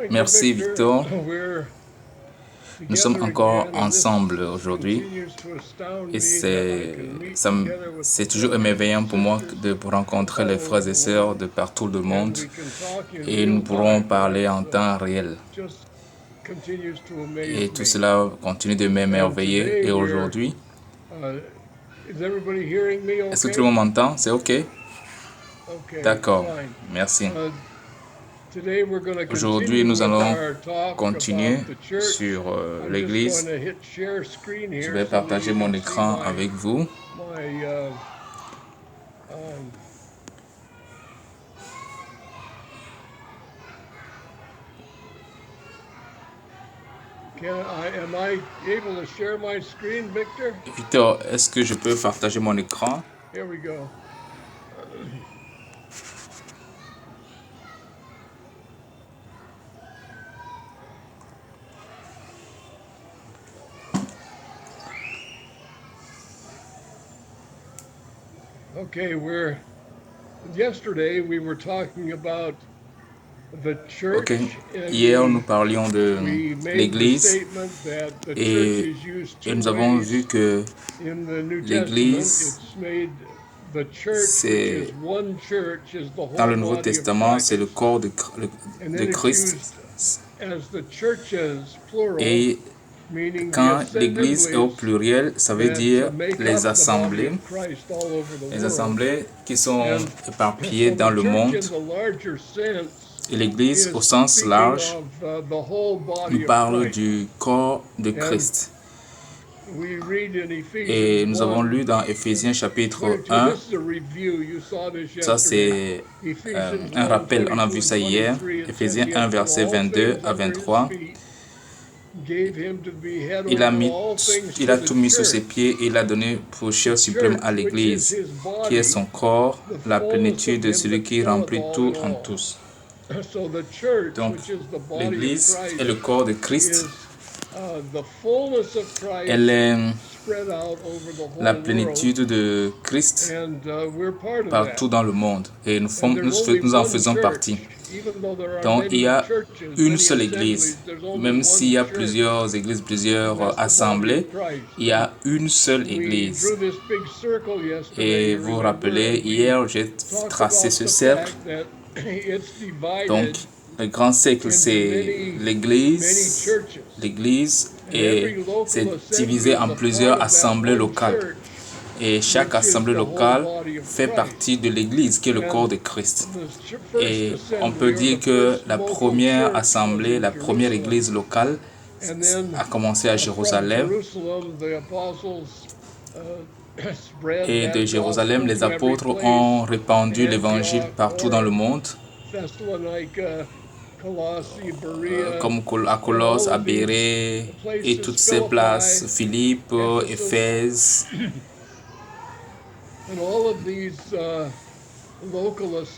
Merci Victor. Nous sommes encore ensemble aujourd'hui et c'est toujours émerveillant pour moi de rencontrer les frères et sœurs de partout le monde et nous pourrons parler en temps réel. Et tout cela continue de m'émerveiller. Et aujourd'hui, est-ce que tout le monde m'entend? C'est OK? D'accord, merci. Aujourd'hui, nous allons continuer sur l'Église. Je vais partager mon écran avec vous. Victor, est-ce que je peux partager mon écran? Okay, yesterday we were talking about the church. Okay. Hier, nous parlions de l'Église et nous avons vu que l'Église, dans le Nouveau Testament, c'est le corps de Christ. Et quand l'Église est au pluriel, ça veut dire les assemblées qui sont éparpillées dans le monde. Et l'Église, au sens large, nous parle du corps de Christ. Et nous avons lu dans Éphésiens chapitre 1, ça c'est un rappel, on a vu ça hier, Éphésiens 1 verset 22 à 23. Il a tout mis sous ses pieds et il a donné pour chair suprême à l'Église, qui est son corps, la plénitude de celui qui remplit tout en tous. Donc, l'Église est le corps de Christ. Elle est la plénitude de Christ partout dans le monde et nous en faisons partie. Donc, il y a une seule Église. Même s'il y a plusieurs églises, plusieurs assemblées, il y a une seule Église. Et vous vous rappelez, hier, j'ai tracé ce cercle. Donc, le grand cercle, c'est l'Église. L'Église est divisée en plusieurs assemblées locales. Et chaque assemblée locale fait partie de l'Église, qui est le corps de Christ. Et on peut dire que la première assemblée, la première Église locale a commencé à Jérusalem. Et de Jérusalem, les apôtres ont répandu l'Évangile partout dans le monde. Comme à Colosse, à Bérée et toutes ces places, Philippe, Éphèse.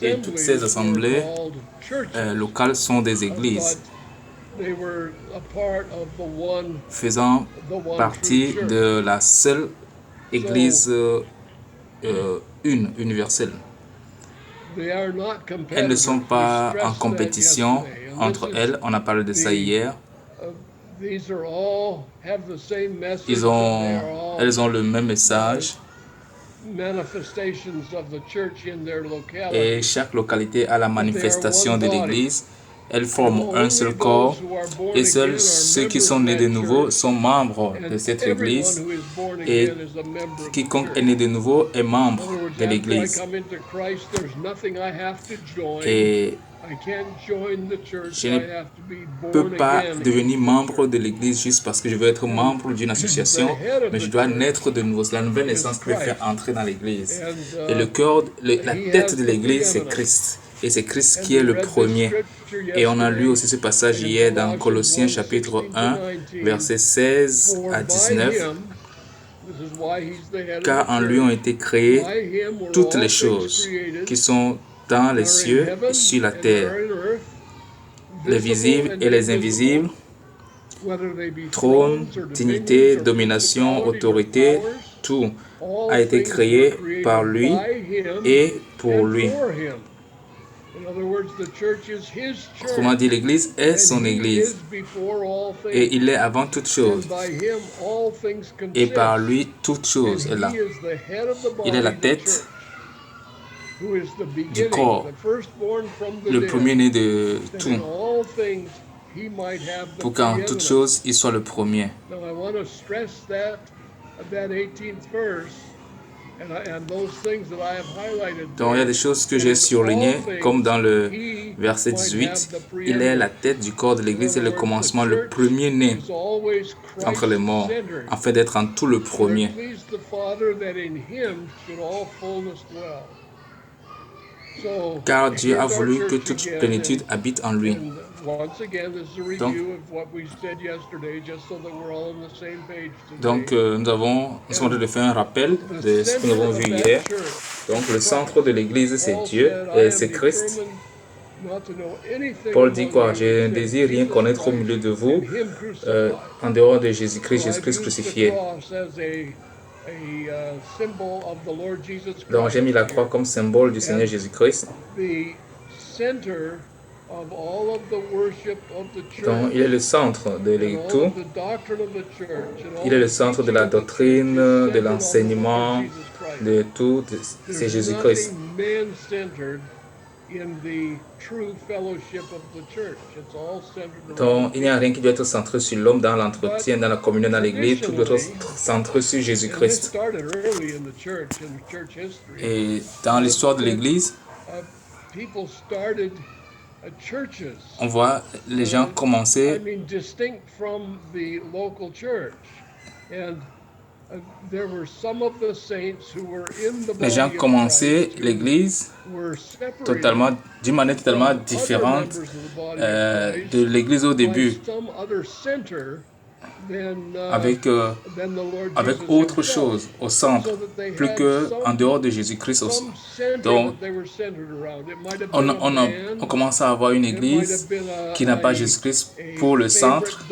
Et toutes ces assemblées locales sont des églises, faisant partie de la seule église universelle. Elles ne sont pas en compétition entre elles, on a parlé de ça hier. Elles ont le même message. Et chaque localité a la manifestation de l'Église. Elles forment un seul corps et seuls ceux qui sont nés de nouveau sont membres de cette Église. Et quiconque est né de nouveau est membre de l'Église. Et je ne peux pas devenir membre de l'Église juste parce que je veux être membre d'une association, mais je dois naître de nouveau. C'est la nouvelle naissance qui me fait entrer dans l'Église. Et la tête de l'Église, c'est Christ. Et c'est Christ qui est le premier. Et on a lu aussi ce passage hier dans Colossiens chapitre 1, versets 16 à 19. Car en lui ont été créées toutes les choses qui sont dans les cieux et sur la terre, les visibles et les invisibles, trône, dignité, domination, autorité, tout a été créé par lui et pour lui. Autrement dit, l'Église est son Église. Et il est avant toute chose. Et par lui, toute chose est là. Il est la tête du corps, le premier-né de tout, pour qu'en toute chose, il soit le premier. Donc, il y a des choses que j'ai surlignées, comme dans le verset 18, il est la tête du corps de l'Église et le commencement, le premier-né entre les morts, afin d'être en tout le premier. Car Dieu a voulu que toute plénitude habite en lui. Donc, nous sommes en train de faire un rappel de ce que nous avons vu hier. Donc, le centre de l'Église, c'est Dieu et c'est Christ. Paul dit quoi? Je ne désire rien connaître au milieu de vous, en dehors de Jésus-Christ, Jésus-Christ crucifié. Donc, j'ai mis la croix comme symbole du Seigneur Jésus-Christ. Donc, il est le centre de tout. Il est le centre de la doctrine, de l'enseignement, de tout. C'est Jésus-Christ. Donc, il n'y a rien qui doit être centré sur l'homme dans l'entretien, dans la communion, dans l'Église. Tout doit être centré sur Jésus-Christ. Et dans l'histoire de l'Église, on voit les gens commencer. Les gens commençaient l'Église totalement, d'une manière totalement différente de l'Église au début, avec autre chose au centre, plus qu'en dehors de Jésus-Christ aussi. Donc, on commence à avoir une Église qui n'a pas Jésus-Christ pour le centre,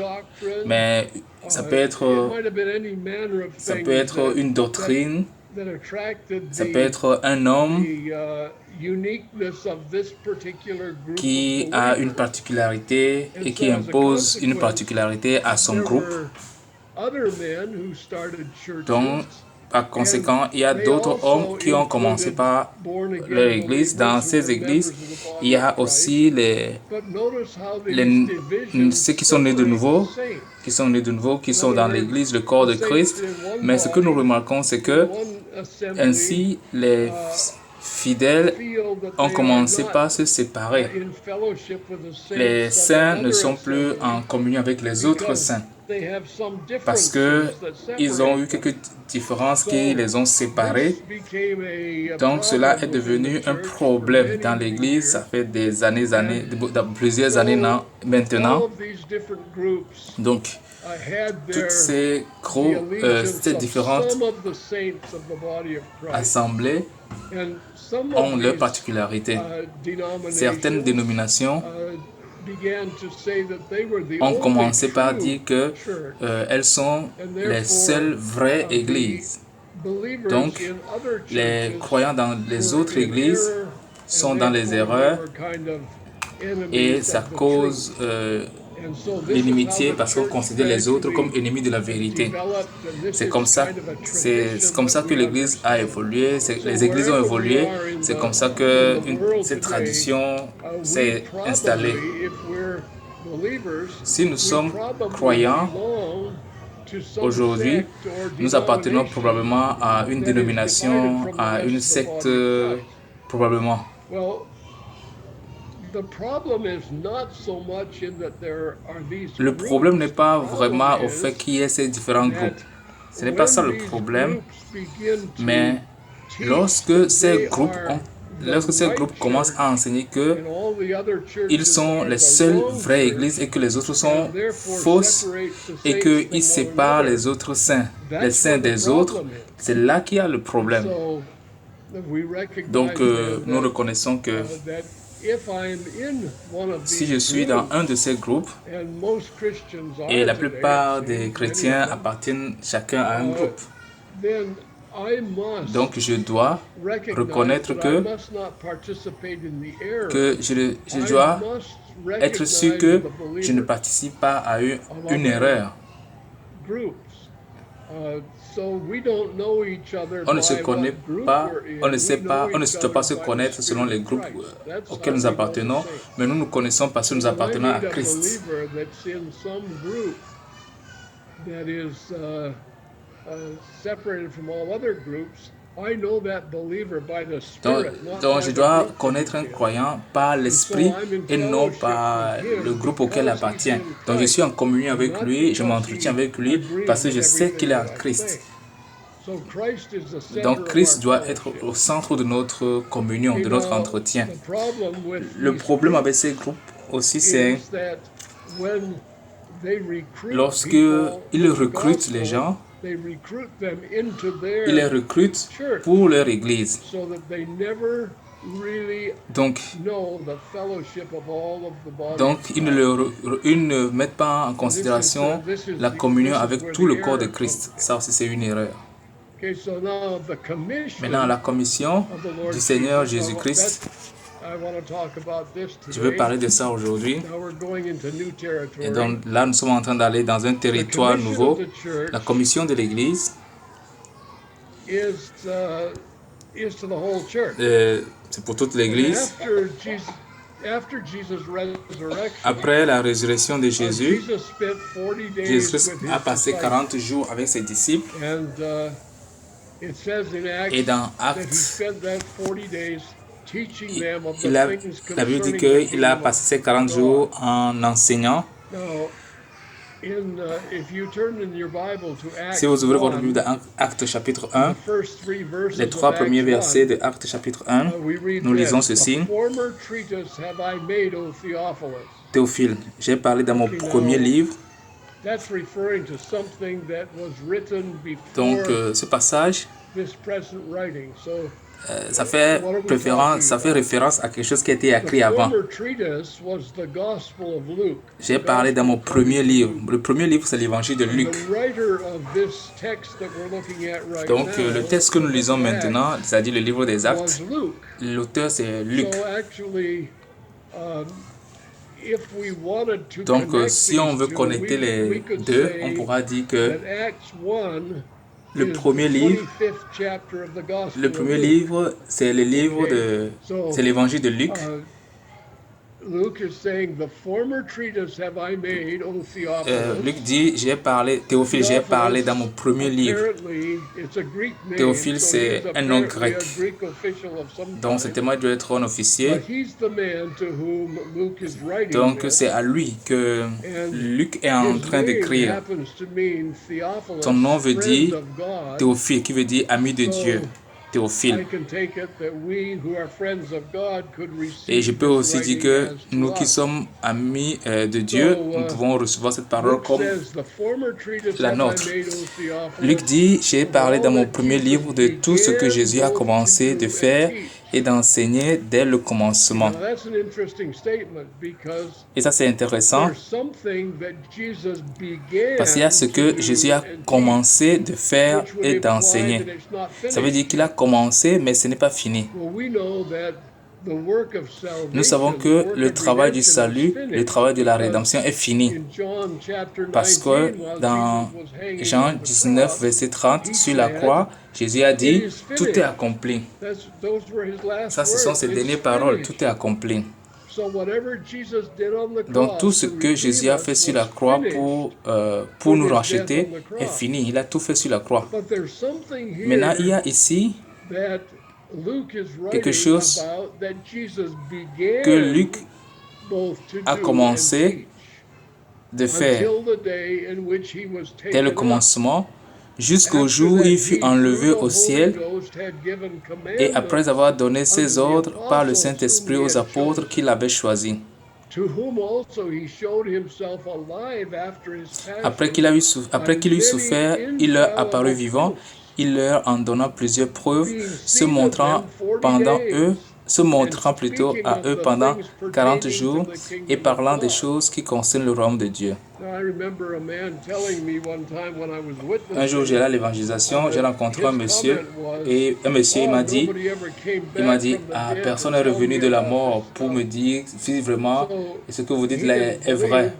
mais ça peut être une doctrine, ça peut être un homme qui a une particularité et qui impose une particularité à son groupe. Donc, par conséquent, il y a d'autres hommes qui ont commencé par leur église. Dans ces églises, il y a aussi ceux qui sont nés de nouveau, qui sont dans l'église, le corps de Christ. Mais ce que nous remarquons, c'est que ainsi, les fidèles ont commencé par se séparer. Les saints ne sont plus en communion avec les autres saints parce qu'ils ont eu quelques différences qui les ont séparés. Donc cela est devenu un problème dans l'Église. Ça fait des années, plusieurs années maintenant. Donc, toutes ces ces différentes assemblées ont leurs particularités. Certaines dénominations ont commencé par dire qu'elles sont les seules vraies églises. Donc, les croyants dans les autres églises sont dans les erreurs et ça cause l'inimitié parce qu'on considère les autres comme ennemis de la vérité. C'est comme ça que l'Église a évolué, les églises ont évolué, c'est comme ça que cette tradition s'est installée. Si nous sommes croyants, aujourd'hui, nous appartenons probablement à une dénomination, à une secte, probablement. Le problème n'est pas vraiment au fait qu'il y ait ces différents groupes. Ce n'est pas ça le problème, mais lorsque ces groupes commencent à enseigner qu'ils sont les seules vraies églises et que les autres sont fausses et qu'ils séparent les autres saints, les saints des autres, c'est là qu'il y a le problème. Donc, nous reconnaissons que si je suis dans un de ces groupes, et la plupart des chrétiens appartiennent chacun à un groupe, Donc je dois reconnaître que je dois être sûr que je ne participe pas à une erreur. On ne se connaît pas, on ne sait pas, on ne doit pas se connaître selon les groupes auxquels nous appartenons, mais nous nous connaissons parce que nous appartenons à Christ. Donc je dois connaître un croyant par l'esprit et non par le groupe auquel il appartient. Donc je suis en communion avec lui, je m'entretiens avec lui parce que je sais qu'il est en Christ. Donc Christ doit être au centre de notre communion, de notre entretien. Le problème avec ces groupes aussi, c'est lorsqu'ils recrutent les gens, ils les recrutent pour leur église. Donc ils ne mettent pas en considération la communion avec tout le corps de Christ. Ça aussi, c'est une erreur. Maintenant, la commission du Seigneur Jésus-Christ, je veux parler de ça aujourd'hui. Et donc là, nous sommes en train d'aller dans un territoire nouveau. La commission de l'Église, c'est pour toute l'Église. Après la résurrection de Jésus, Jésus a passé 40 jours avec ses disciples. Et dans Actes, la Bible dit qu'il a passé ces 40 jours en enseignant. Si vous ouvrez votre Bible dans Actes chapitre 1, les 3 premiers versets de Actes chapitre 1, nous lisons ceci. Théophile, j'ai parlé dans mon premier livre. Donc, ce passage, ça fait référence à quelque chose qui a été écrit avant. J'ai parlé dans mon premier livre. Le premier livre, c'est l'évangile de Luc. Donc, le texte que nous lisons maintenant, c'est-à-dire le livre des Actes, l'auteur, c'est Luc. Donc, si on veut connecter les deux, on pourra dire que le premier livre, c'est c'est l'évangile de Luc. Luc dit, Théophile, j'ai parlé dans mon premier livre. Théophile, c'est un nom grec. Donc, ce témoin doit être un officier. Donc, c'est à lui que Luc est en train d'écrire. Son nom veut dire Théophile, qui veut dire ami de Dieu. Théophile. Et je peux aussi dire que nous qui sommes amis de Dieu, nous pouvons recevoir cette parole comme la nôtre. Luc dit, j'ai parlé dans mon premier livre de tout ce que Jésus a commencé de faire et d'enseigner dès le commencement. Et ça, c'est intéressant parce qu'il y a ce que Jésus a commencé de faire et d'enseigner. Ça veut dire qu'il a commencé, mais ce n'est pas fini. Nous savons que le travail du salut, le travail de la rédemption est fini. Parce que dans Jean 19, verset 30, sur la croix, Jésus a dit, tout est accompli. Ça, ce sont ses dernières paroles, tout est accompli. Donc, tout ce que Jésus a fait sur la croix pour nous racheter est fini. Il a tout fait sur la croix. Maintenant, il y a ici quelque chose que Luc a commencé de faire dès le commencement jusqu'au jour où il fut enlevé au ciel et après avoir donné ses ordres par le Saint-Esprit aux apôtres qu'il avait choisis. Après qu'il eut souffert, il leur apparut vivant. Il leur en donna plusieurs preuves, se montrant pendant eux se montrant plutôt à eux pendant 40 jours et parlant des choses qui concernent le royaume de Dieu. Un jour, j'allais à l'évangélisation, j'ai rencontré un monsieur et un monsieur il m'a dit, ah, personne n'est revenu de la mort pour me dire si vraiment ce que vous dites là est vrai.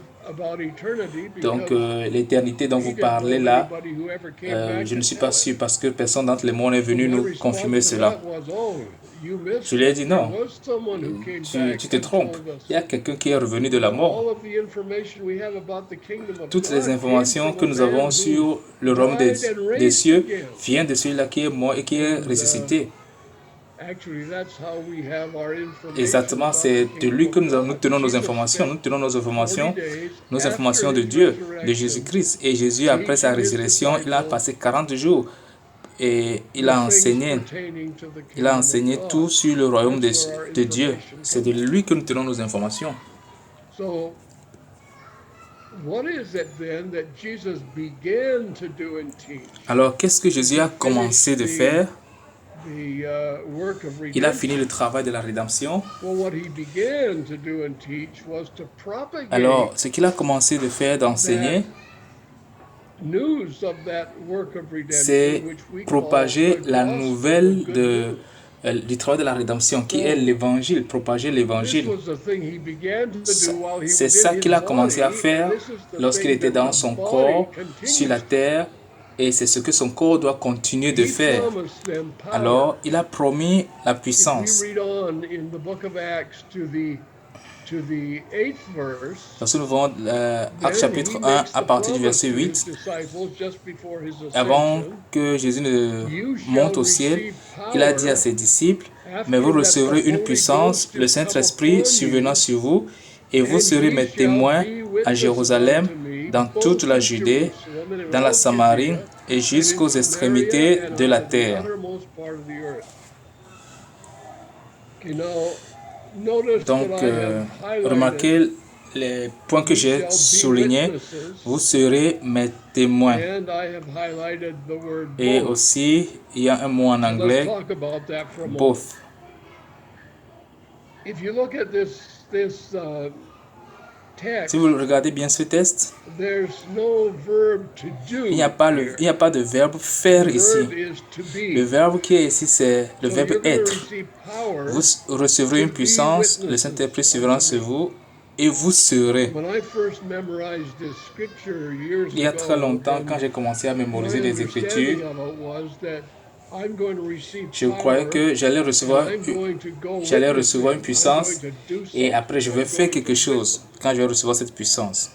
Donc, l'éternité dont vous parlez là, je ne suis pas sûr parce que personne d'entre les morts n'est venu nous confirmer cela. Je lui ai dit non, tu te trompes. Il y a quelqu'un qui est revenu de la mort. Toutes les informations que nous avons sur le royaume des cieux viennent de celui-là qui est mort et qui est ressuscité. Exactement, c'est de lui que nous tenons nos informations. Nous tenons nos informations de Dieu, de Jésus-Christ. Et Jésus, après sa résurrection, il a passé 40 jours et il a enseigné tout sur le royaume de Dieu. C'est de lui que nous tenons nos informations. Alors, qu'est-ce que Jésus a commencé de faire? Il a fini le travail de la rédemption. Alors, ce qu'il a commencé de faire, d'enseigner, c'est propager la nouvelle du travail de la rédemption, qui est l'évangile, propager l'évangile. C'est ça qu'il a commencé à faire lorsqu'il était dans son corps, sur la terre, et c'est ce que son corps doit continuer de faire. Alors, il a promis la puissance. Lorsque nous voyons Actes chapitre 1 à partir du verset 8, avant que Jésus ne monte au ciel, il a dit à ses disciples, « Mais vous recevrez une puissance, le Saint-Esprit survenant sur vous, et vous serez mes témoins à Jérusalem, dans toute la Judée, dans la Samarie et jusqu'aux extrémités de la terre. » Donc, remarquez les points que j'ai soulignés. Vous serez mes témoins. Et aussi, il y a un mot en anglais, both. Si vous regardez bien ce texte, il n'y a pas de verbe faire ici. Le verbe qui est ici, c'est le verbe être. Vous recevrez une puissance, le Saint-Esprit surviendra sur vous, et vous serez. Il y a très longtemps, quand j'ai commencé à mémoriser les Écritures, je croyais que j'allais recevoir une puissance et après je vais faire quelque chose quand je vais recevoir cette puissance.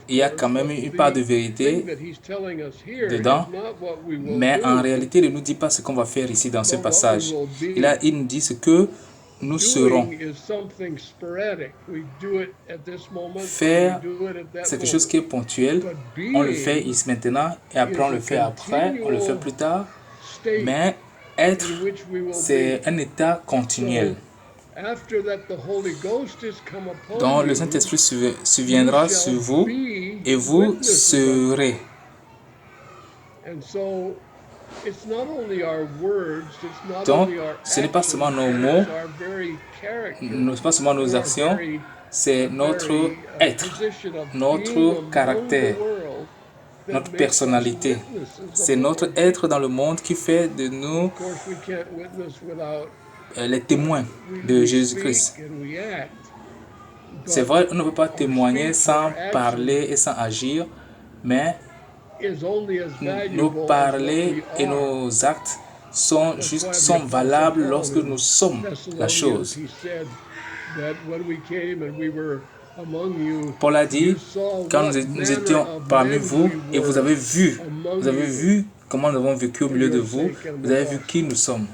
Il y a quand même une part de vérité dedans, mais en réalité, il ne nous dit pas ce qu'on va faire ici dans ce passage. Il nous dit ce que nous serons. Faire, c'est quelque chose qui est ponctuel. On le fait ici maintenant et après on le fait après, on le fait plus tard. Mais être, c'est un état continuel. Donc le Saint-Esprit surviendra sur vous et vous serez. Donc, ce n'est pas seulement nos mots, ce n'est pas seulement nos actions, c'est notre être, notre caractère, notre personnalité. C'est notre être dans le monde qui fait de nous les témoins de Jésus-Christ. C'est vrai, on ne peut pas témoigner sans parler et sans agir, mais nos parler et nos actes sont valables lorsque nous sommes la chose. Paul a dit, quand nous étions parmi vous et vous avez vu comment nous avons vécu au milieu de vous, vous avez vu qui nous sommes.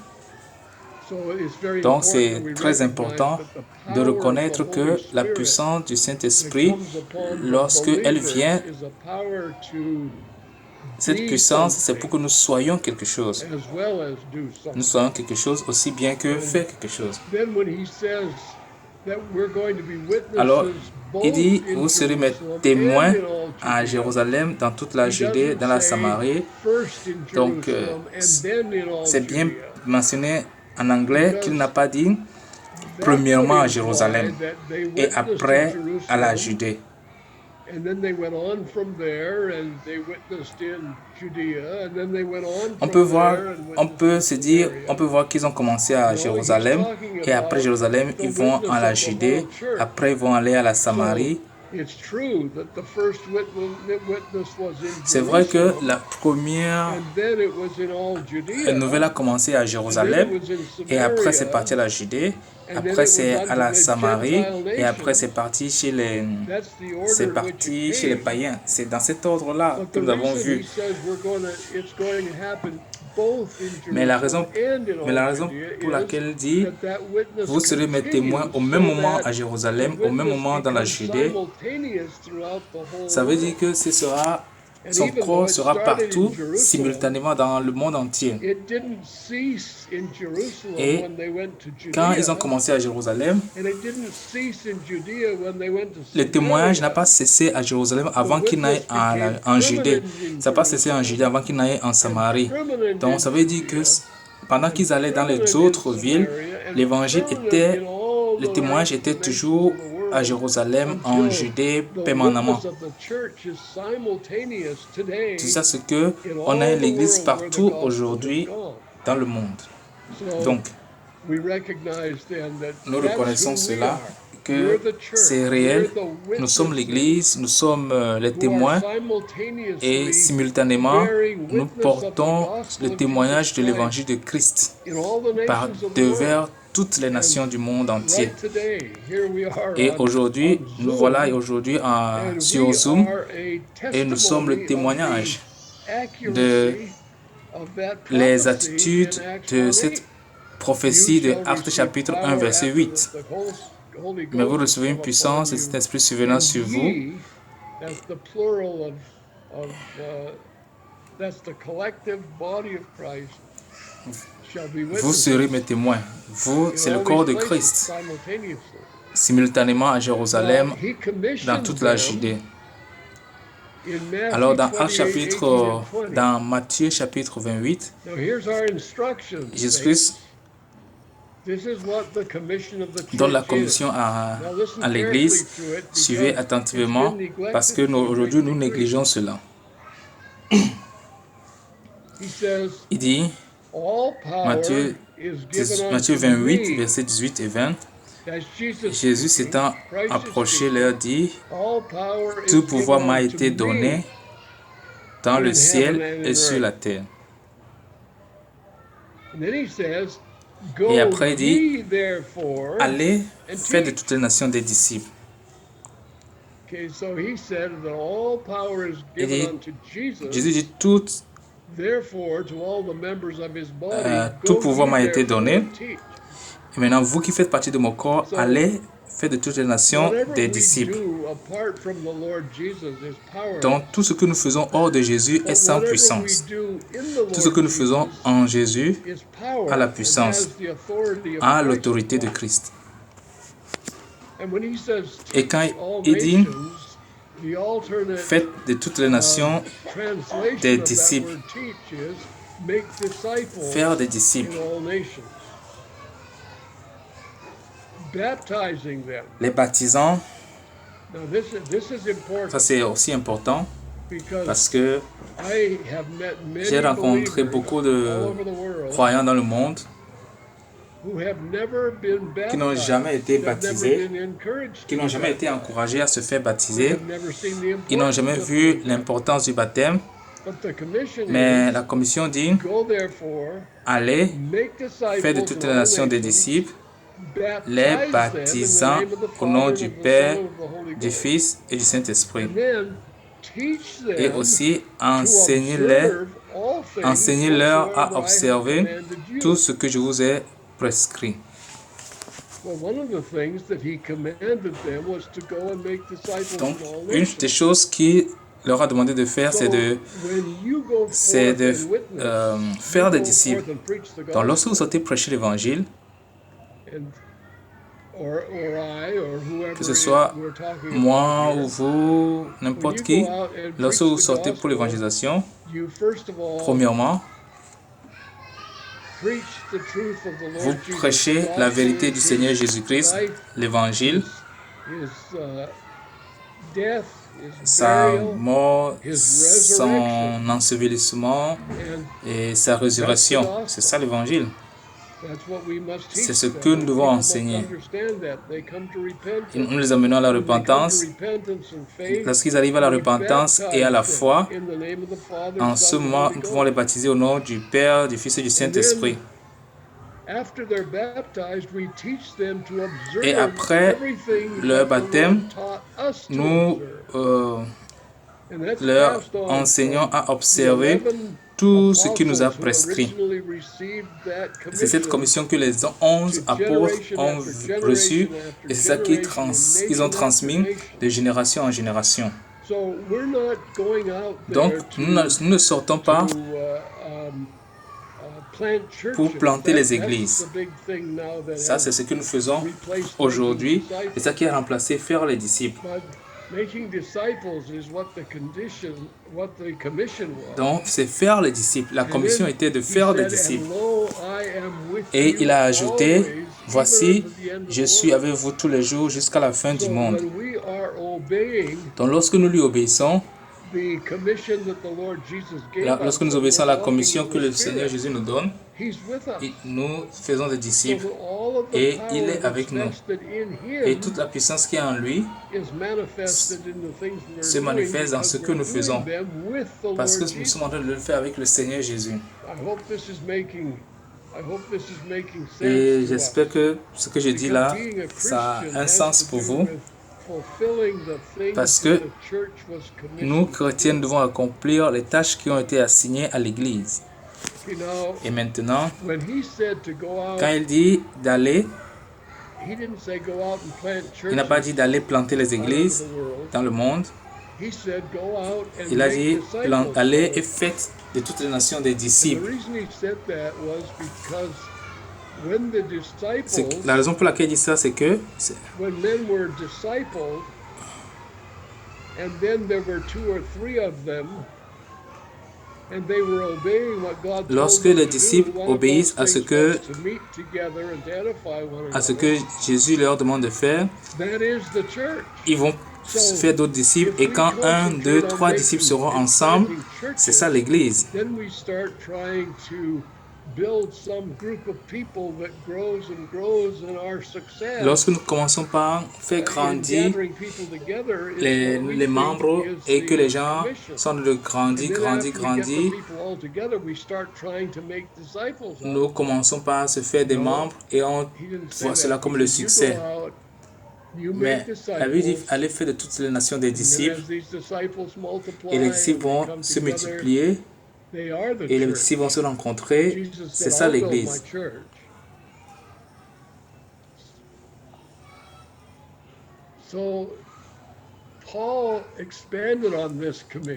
Donc c'est très important de reconnaître que la puissance du Saint-Esprit, lorsque elle vient, cette puissance, c'est pour que nous soyons quelque chose. Nous soyons quelque chose aussi bien que faire quelque chose. Alors, il dit, vous serez mes témoins à Jérusalem, dans toute la Judée, dans la Samarie. Donc, c'est bien mentionné en anglais qu'il n'a pas dit premièrement à Jérusalem et après à la Judée. On peut voir qu'ils ont commencé à Jérusalem et après Jérusalem, ils vont à la Judée, après ils vont aller à la Samarie. C'est vrai que la première nouvelle a commencé à Jérusalem et après c'est parti à la Judée, après c'est à la Samarie et après c'est parti chez les païens. C'est dans cet ordre-là que nous avons vu. Mais la raison pour laquelle il dit vous serez mes témoins au même moment à Jérusalem, au même moment dans la Judée, ça veut dire que son corps sera partout simultanément dans le monde entier. Et quand ils ont commencé à Jérusalem, le témoignage n'a pas cessé à Jérusalem avant qu'il n'aille en Judée. Ça n'a pas cessé en Judée avant qu'il n'aille en Samarie. Donc ça veut dire que pendant qu'ils allaient dans les autres villes, le témoignage était toujours à Jérusalem, en Judée, permanemment. C'est ça ce que on a l'Église partout aujourd'hui dans le monde. Donc, nous reconnaissons cela, que c'est réel. Nous sommes l'Église, nous sommes les témoins et simultanément, nous portons le témoignage de l'Évangile de Christ devers toutes les nations du monde entier. Et aujourd'hui, nous voilà sur Zoom et nous sommes le témoignage de les attitudes de cette prophétie de Actes chapitre 1 verset 8. Mais vous recevez une puissance et cet esprit survenant sur vous. Vous serez mes témoins. Vous, c'est le corps de Christ. Simultanément à Jérusalem, dans toute la Judée. Alors, dans Matthieu chapitre 28, Jésus-Christ donne la commission à l'Église. Suivez attentivement parce que aujourd'hui, nous négligeons cela. Il dit, Matthieu 28, versets 18 et 20, Jésus s'étant approché leur dit, « Tout pouvoir m'a été donné dans le ciel et sur la terre. » Et après il dit, « Allez, faites de toutes les nations des disciples. » Il dit, Jésus dit, tout pouvoir m'a été donné. Et maintenant, vous qui faites partie de mon corps, allez, faites de toutes les nations des disciples. Donc, tout ce que nous faisons hors de Jésus est sans puissance. Tout ce que nous faisons en Jésus a la puissance, a l'autorité de Christ. Et quand il dit, faites de toutes les nations des disciples, faire des disciples, les baptisants, ça c'est aussi important parce que j'ai rencontré beaucoup de croyants dans le monde qui n'ont jamais été baptisés, qui n'ont jamais été encouragés à se faire baptiser, ils n'ont jamais vu l'importance du baptême. Mais la commission dit, allez, faites de toutes les nations des disciples, les baptisant au nom du Père, du Fils et du Saint-Esprit. Et aussi enseignez-leur à observer tout ce que je vous ai prescrit. Donc, une des choses qu'il leur a demandé de faire, c'est de faire des disciples. Donc, lorsque vous sortez prêcher l'Évangile, que ce soit moi ou vous, n'importe qui, lorsque vous sortez pour l'évangélisation, premièrement, vous prêchez la vérité du Seigneur Jésus-Christ, l'évangile, sa mort, son ensevelissement et sa résurrection. C'est ça l'évangile. C'est ce que nous devons enseigner. Et nous les amenons à la repentance. Lorsqu'ils arrivent à la repentance et à la foi, en ce moment, nous pouvons les baptiser au nom du Père, du Fils et du Saint-Esprit. Et après leur baptême, nous leur enseignons à observer tout ce qu'il nous a prescrit. C'est cette commission que les 11 apôtres ont reçue et c'est ça qu'ils ont transmis de génération en génération. Donc, nous ne sortons pas pour planter les églises. Ça, c'est ce que nous faisons aujourd'hui. C'est ça qui a remplacé faire les disciples. Donc, c'est faire les disciples. La commission était de faire des disciples. Et il a ajouté, « Voici, je suis avec vous tous les jours jusqu'à la fin du monde. » Donc, lorsque nous lui obéissons, lorsque nous obéissons à la commission que le Seigneur Jésus nous donne, nous faisons des disciples et il est avec nous. Et toute la puissance qui est en lui se manifeste dans ce que nous faisons parce que nous sommes en train de le faire avec le Seigneur Jésus. Et j'espère que ce que je dis là, ça a un sens pour vous. Parce que nous, chrétiens, devons accomplir les tâches qui ont été assignées à l'Église. Et maintenant, quand il dit d'aller, il n'a pas dit d'aller planter les églises dans le monde. Il a dit allez et faites de toutes les nations des disciples. La raison pour laquelle il dit ça, c'est que lorsque les disciples obéissent à ce que Jésus leur demande de faire, ils vont faire d'autres disciples. Et quand 1, 2, 3 disciples seront ensemble, c'est ça l'Église. Lorsque nous commençons par faire grandir les membres et que les gens sont de grandir, nous commençons par se faire des membres et on voit cela comme le succès. Mais la Bible dit allez faire de toutes les nations des disciples et les disciples vont se multiplier. Et les disciples vont se rencontrer. C'est ça l'Église.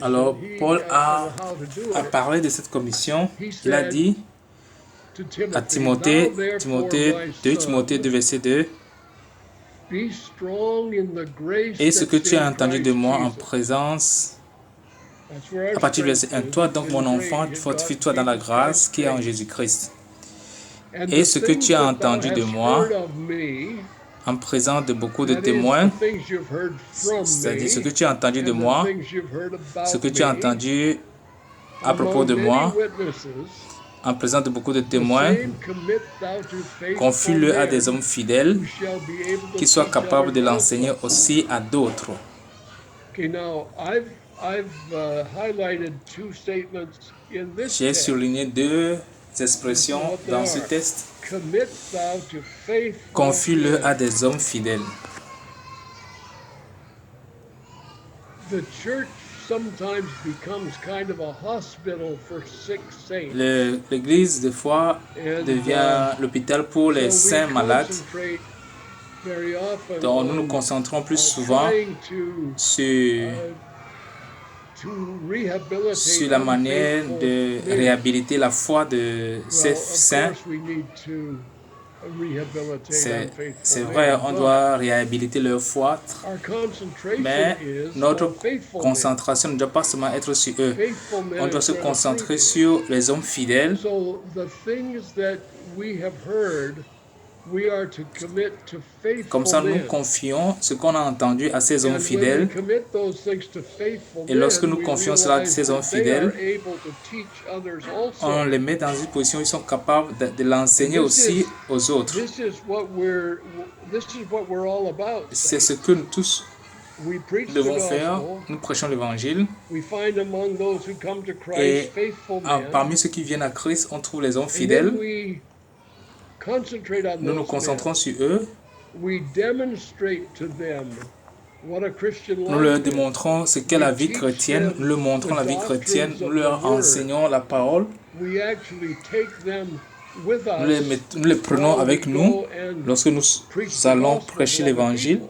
Alors, Paul a parlé de cette commission. Il a dit à Timothée, 2 Timothée 2, verset 2, « Et ce que tu as entendu de moi en présence, à partir du verset 1, toi donc mon enfant, fortifie-toi dans la grâce qui est en Jésus-Christ. Et ce que tu as entendu de moi, en présence de beaucoup de témoins, c'est-à-dire ce que tu as entendu de moi, ce que tu as entendu à propos de moi, en présence de beaucoup de témoins, confie-le à des hommes fidèles qui soient capables de l'enseigner aussi à d'autres. » J'ai souligné 2 expressions dans ce texte. Confie-le à des hommes fidèles. L'Église, des fois, devient l'hôpital pour les saints malades. Donc, nous nous concentrons plus souvent sur la manière de réhabiliter la foi de ces saints. C'est vrai, on doit réhabiliter leur foi, mais notre concentration ne doit pas seulement être sur eux. On doit se concentrer sur les hommes fidèles. Comme ça, nous confions ce qu'on a entendu à ces hommes fidèles. Et lorsque nous confions cela à ces hommes fidèles, on les met dans une position où ils sont capables de l'enseigner aussi aux autres. C'est ce que nous tous devons faire. Nous prêchons l'évangile. Et parmi ceux qui viennent à Christ, on trouve les hommes fidèles. Nous nous concentrons sur eux. Nous leur démontrons ce qu'est la vie chrétienne. Nous leur montrons la vie chrétienne. Nous leur enseignons la parole. Nous les prenons avec nous lorsque nous allons prêcher l'évangile.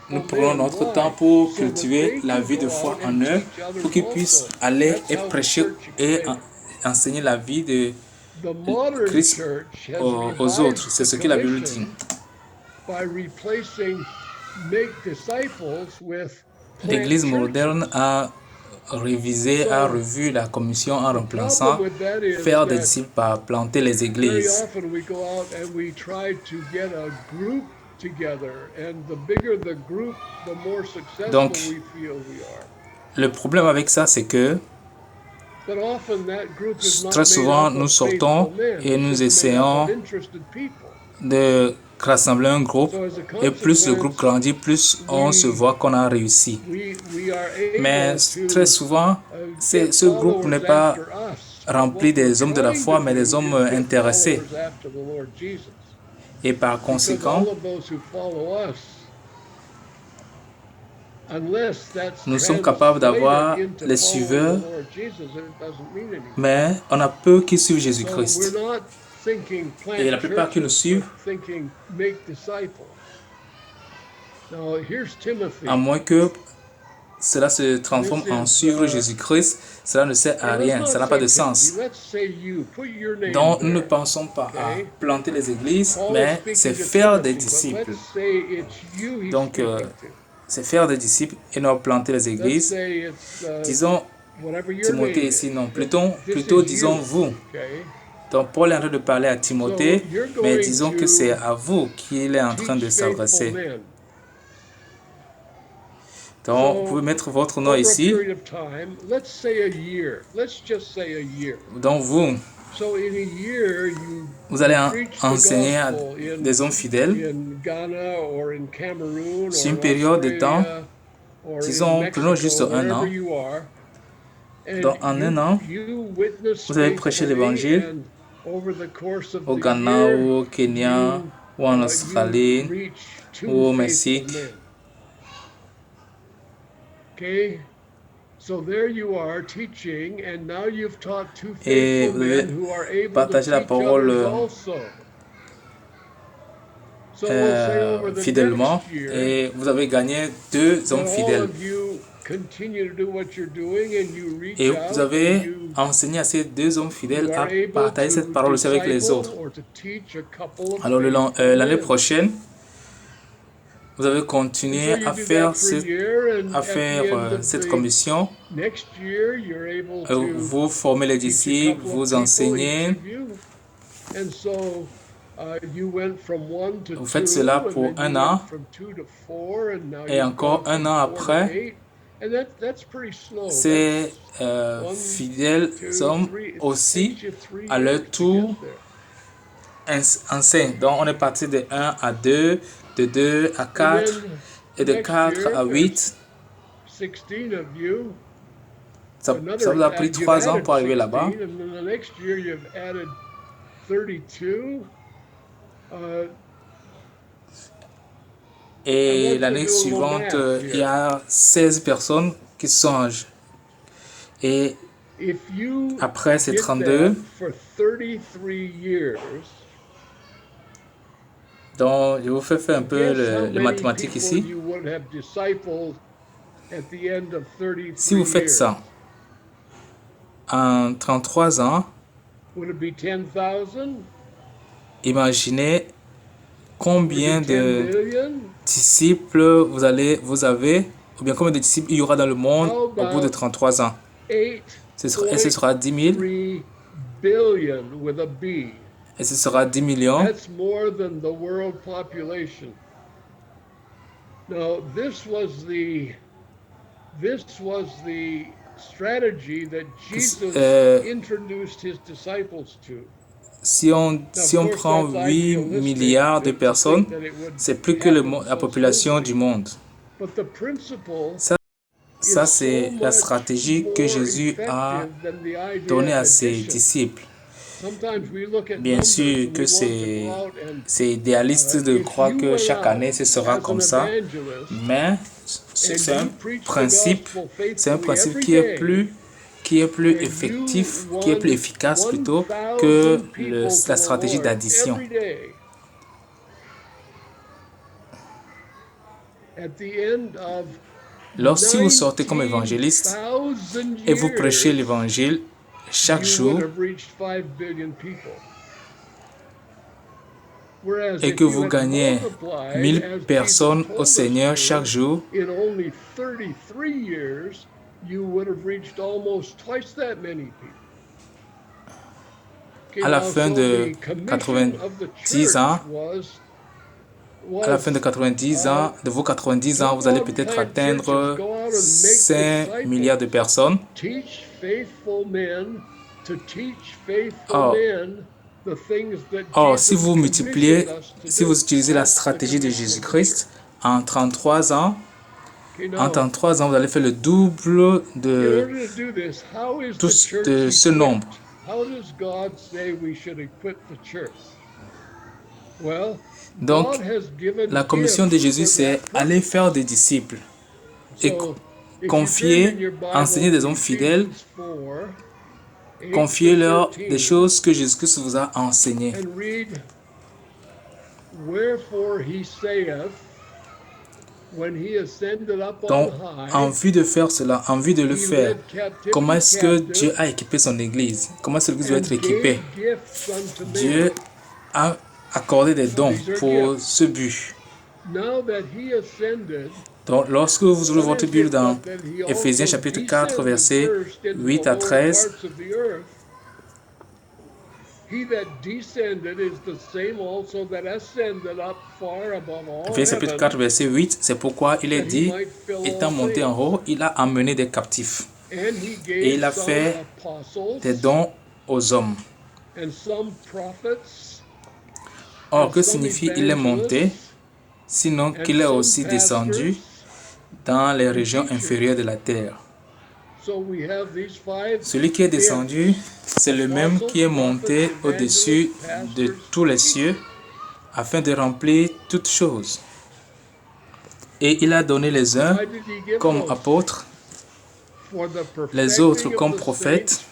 Nous prenons notre temps pour cultiver la vie de foi en eux, pour qu'ils puissent aller et prêcher et enseigner la vie de Christ aux autres. C'est ce que la Bible dit. L'Église moderne a revu la commission en remplaçant faire des disciples par planter les églises. Donc, le problème avec ça, c'est que très souvent, nous sortons et nous essayons de rassembler un groupe, et plus le groupe grandit, plus on se voit qu'on a réussi. Mais très souvent, ce groupe n'est pas rempli des hommes de la foi, mais des hommes intéressés. Et par conséquent, nous sommes capables d'avoir les suiveurs, mais on a peu qui suivent Jésus-Christ. Et la plupart qui nous suivent, à moins que cela se transforme en suivre Jésus-Christ, cela ne sert à rien, ça n'a pas de sens. Donc, nous ne pensons pas à planter les églises, mais c'est faire des disciples. Donc, c'est faire des disciples et non planter les églises. Disons, Timothée ici, non, plutôt disons vous. Donc, Paul est en train de parler à Timothée, mais disons que c'est à vous qu'il est en train de s'adresser. Donc, vous pouvez mettre votre nom ici. Donc, vous allez enseigner à des hommes fidèles sur une période de temps, disons, prenons juste un an. Donc, en un an, vous allez prêcher l'évangile au Ghana, ou au Kenya, ou en Australie, ou au Mexique. Et vous avez partagé la parole fidèlement, et vous avez gagné 2 hommes fidèles. Et vous avez enseigné à ces 2 hommes fidèles à partager cette parole aussi avec les autres. Alors l'année prochaine, vous avez continué à faire cette commission. Vous formez les disciples, vous enseignez. Vous faites cela pour un an, et encore un an après, ces fidèles hommes aussi, à leur tour, enseignent. Donc, on est parti de 1 à 2, de 2 à 4, et de 4 à 8. Ça vous a pris 3 ans pour arriver là-bas. Et l'année suivante, il y a 16 personnes qui sont. Et après, c'est 32. Donc, je vous fais faire un peu les mathématiques ici. Si vous faites ça, En 33 ans, Would it be 10,000? imaginez combien Would it be 10 de million? disciples vous avez, ou bien combien de disciples il y aura dans le monde How au bout de about 33 ans. Et ce sera 10 000, 8.3 billion with a B? et ce sera 10 millions. That's more than the world population. Now, this was the strategy that Jesus introduced his disciples to. Si on prend 8 milliards de personnes, c'est plus que la population du monde. Ça c'est la stratégie que Jésus a donnée à ses disciples. Bien sûr que c'est idéaliste de croire que chaque année ce sera comme ça, mais c'est un principe qui est plus effectif, qui est plus efficace plutôt que la stratégie d'addition. Lorsque vous sortez comme évangéliste et vous prêchez l'évangile chaque jour, et que vous gagnez 1000 personnes au Seigneur chaque jour, à la fin de 90 ans, de vos 90 ans, vous allez peut-être atteindre 5 milliards de personnes. Or, si vous utilisez la stratégie de Jésus-Christ, en 33 ans, vous allez faire le double de ce nombre. Donc, la commission de Jésus, c'est aller faire des disciples et enseigner des hommes fidèles, confiez-leur des choses que Jésus-Christ vous a enseignées. Donc, en vue de faire cela, en vue de le faire, comment est-ce que Dieu a équipé son Église? Comment est-ce que l'Église doit être équipée? Dieu a accordé des dons pour ce but. Donc, lorsque vous ouvrez votre Bible dans Éphésiens chapitre 4, versets 8 à 13, Éphésiens chapitre 4, verset 8, c'est pourquoi il est dit, étant monté en haut, il a emmené des captifs et il a fait des dons aux hommes. Or, que signifie il est monté, sinon qu'il est aussi descendu dans les régions inférieures de la terre? Celui qui est descendu, c'est le même qui est monté au-dessus de tous les cieux afin de remplir toutes choses. Et il a donné les uns comme apôtres, les autres comme prophètes,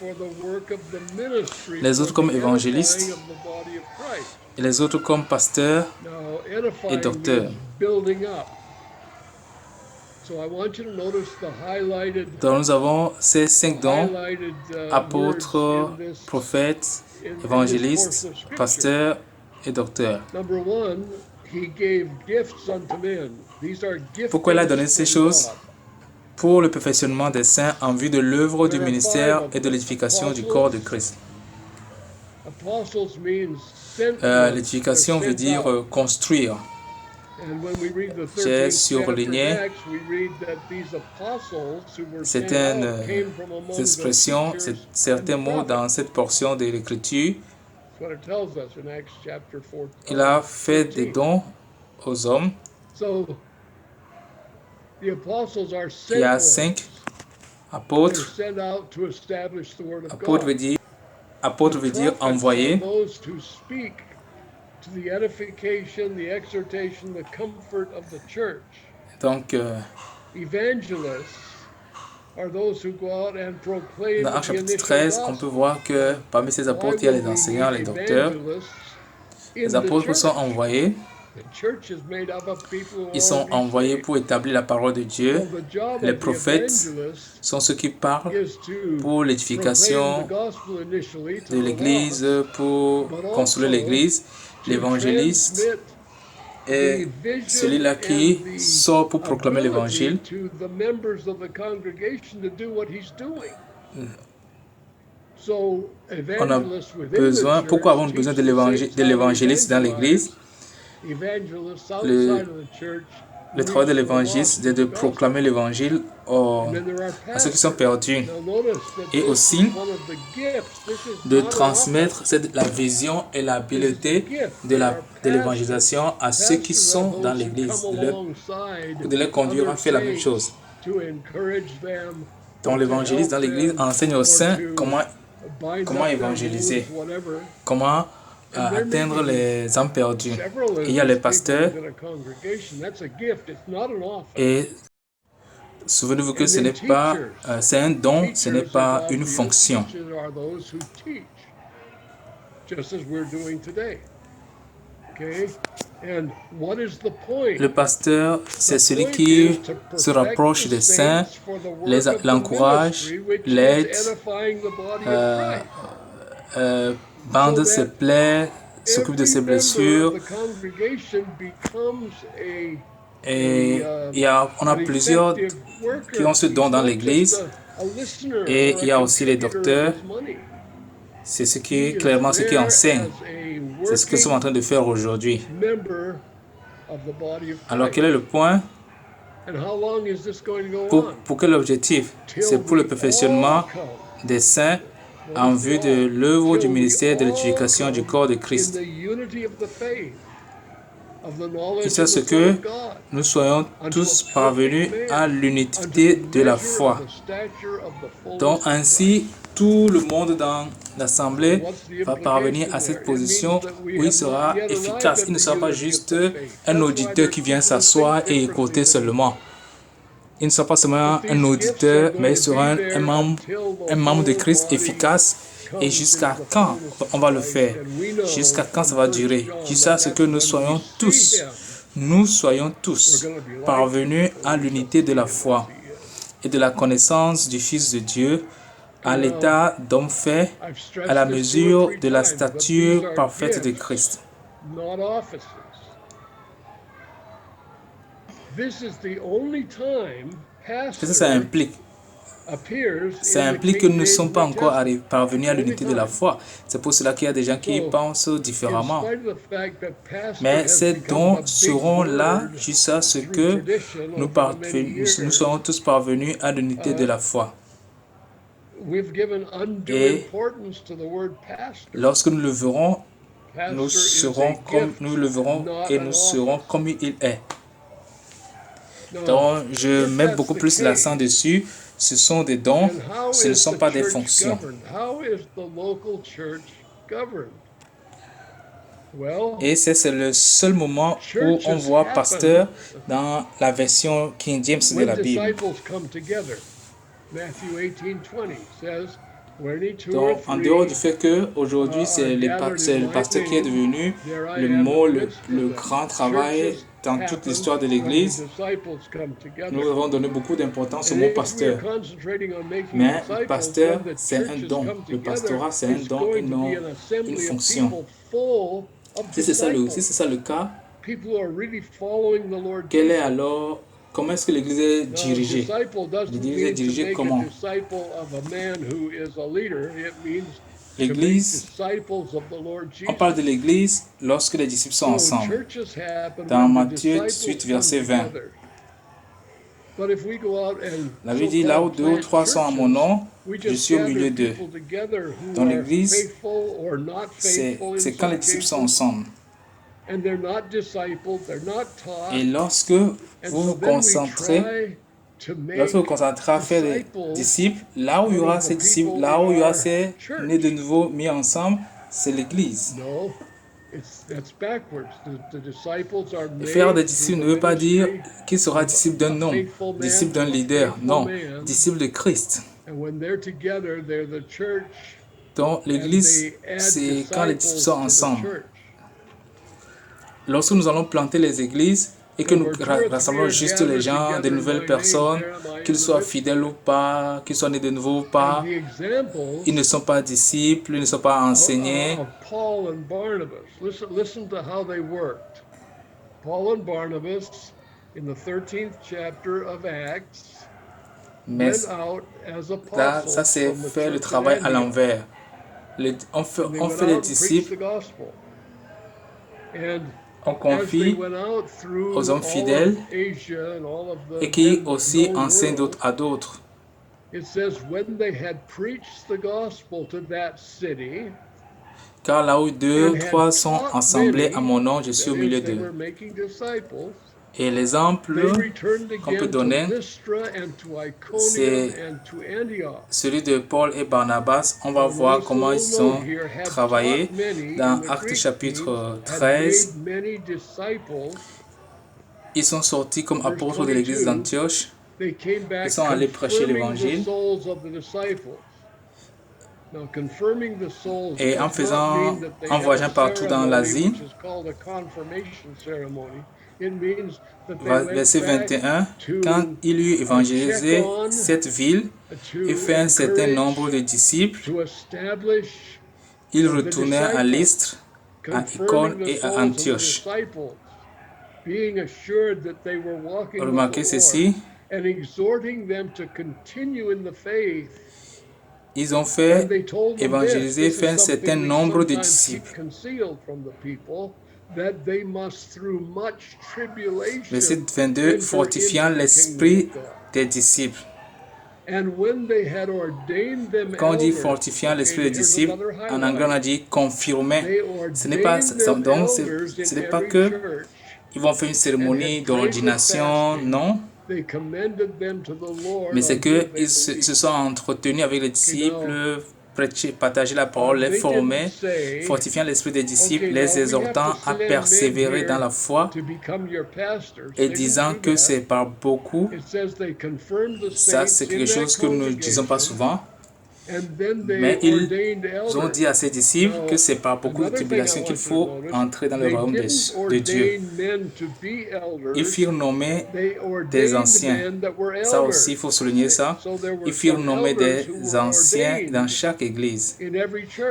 les autres comme évangélistes, et les autres comme pasteurs et docteurs. Donc nous avons ces 5 dons, apôtres, prophètes, évangélistes, pasteurs et docteurs. Pourquoi il a donné ces choses? Pour le perfectionnement des saints en vue de l'œuvre du ministère et de l'édification du corps de Christ. L'édification veut dire construire. J'ai surligné certaines expressions, certains mots dans cette portion de l'Écriture. Il a fait des dons aux hommes. Il y a 5 apôtres. Apôtre veut dire envoyé. Donc, dans Actes chapitre 13, on peut voir que parmi ces apôtres, il y a les enseignants, les docteurs. Les apôtres sont envoyés. Ils sont envoyés pour établir la parole de Dieu. Les prophètes sont ceux qui parlent pour l'édification de l'Église, pour construire l'Église. L'évangéliste est celui-là qui sort pour proclamer l'Évangile. On a besoin, pourquoi avons-nous besoin de l'évangéliste dans l'Église? Le travail de l'évangéliste est de proclamer l'Évangile à ceux qui sont perdus et aussi de transmettre la vision et l'habileté de l'évangélisation à ceux qui sont dans l'Église, de les conduire à faire la même chose. Donc l'évangéliste dans l'Église enseigne aux saints comment évangéliser, comment atteindre les âmes perdues. Il y a les pasteurs et souvenez-vous que ce n'est pas, c'est un don, ce n'est pas une fonction. Le pasteur, c'est celui qui se rapproche des saints, l'encourage, l'aide, bande ses plaies, s'occupe de ses blessures. Et on a plusieurs qui ont ce don dans l'Église. Et il y a aussi les docteurs. C'est clairement ce qui enseigne. C'est ce que nous sommes en train de faire aujourd'hui. Alors quel est le point? Pour quel objectif? C'est pour le perfectionnement des saints en vue de l'œuvre du ministère de l'éducation du corps de Christ. Et c'est ce que nous soyons tous parvenus à l'unité de la foi. Donc ainsi, tout le monde dans l'Assemblée va parvenir à cette position où il sera efficace. Il ne sera pas juste un auditeur qui vient s'asseoir et écouter seulement. Il ne sera pas seulement un auditeur, mais il sera un membre de Christ efficace. Et jusqu'à quand on va le faire? Jusqu'à quand ça va durer? Jusqu'à ce que nous soyons tous parvenus à l'unité de la foi et de la connaissance du Fils de Dieu, à l'état d'homme fait, à la mesure de la stature parfaite de Christ. Qu'est-ce que ça implique? Ça implique que nous ne sommes pas encore parvenus à l'unité de la foi. C'est pour cela qu'il y a des gens qui pensent différemment. Mais ces dons seront là jusqu'à ce que nous serons tous parvenus à l'unité de la foi. Et lorsque nous le verrons, nous le verrons et nous serons comme il est. Donc, je mets beaucoup plus l'accent dessus. Ce sont des dons, ce ne sont pas des fonctions. Et c'est le seul moment où on voit pasteur dans la version King James de la Bible. Donc, en dehors du fait qu'aujourd'hui, c'est le pasteur qui est devenu le grand travail dans toute l'histoire de l'Église, nous avons donné beaucoup d'importance au mot pasteur. Mais le pasteur, c'est un don. Le pastorat, c'est un don et non une fonction. Si c'est ça le cas, quel est alors... Comment est-ce que l'Église est dirigée? L'Église est dirigée comment? L'Église, on parle de l'Église lorsque les disciples sont ensemble. Dans Matthieu 18, verset 20. La Bible dit, là où 2 ou 3 sont à mon nom, je suis au milieu d'eux. Dans l'Église, c'est quand les disciples sont ensemble. Et lorsque vous vous concentrez à faire des disciples, là où il y aura ces disciples, là où il y aura ces nés de nouveau mis ensemble, c'est l'Église. Faire des disciples ne veut pas dire qu'il sera disciple d'un homme, disciple d'un leader. Non, disciple de Christ. Donc l'Église, c'est quand les disciples sont ensemble. lorsque nous allons planter les églises et que nous rassemblons juste les gens, de nouvelles personnes, qu'ils soient fidèles ou pas, qu'ils soient nés de nouveau ou pas, ils ne sont pas disciples, ils ne sont pas enseignés. Paul and Barnabas. Listen to how they worked. Paul and Barnabas, in the 13th chapter of Acts, Mais là, ça c'est faire le travail à l'envers. On fait les disciples, on confie aux hommes fidèles et qui aussi enseignent à d'autres. Car là où 2 ou 3 sont assemblés à mon nom, je suis au milieu d'eux. Et l'exemple qu'on peut donner, c'est celui de Paul et Barnabas. On va voir comment ils ont travaillé dans Actes chapitre 13. Ils sont sortis comme apôtres de l'église d'Antioche. Ils sont allés prêcher l'évangile. Et en voyageant partout dans l'Asie, verset 21, quand il eut évangélisé cette ville et fait un certain nombre de disciples, il retournait à Lystre, à Icône et à Antioche. Remarquez ceci. Ils ont fait évangéliser, fait un certain nombre de disciples. Verset 22, fortifiant l'esprit des disciples. Quand on dit fortifiant l'esprit des disciples, en anglais on a dit confirmer. Ce n'est pas que ils vont faire une cérémonie d'ordination, non. Mais c'est qu'ils se sont entretenus avec les disciples, prêcher, partager la parole, les former, fortifiant l'esprit des disciples, les exhortant à persévérer dans la foi et disant que c'est par beaucoup. Ça, c'est quelque chose que nous ne disons pas souvent. Mais ils ont dit à ses disciples que c'est par beaucoup de tribulations qu'il faut entrer dans le royaume de Dieu. Ils firent nommer des anciens. Ça aussi, il faut souligner ça. Ils firent nommer des anciens dans chaque église.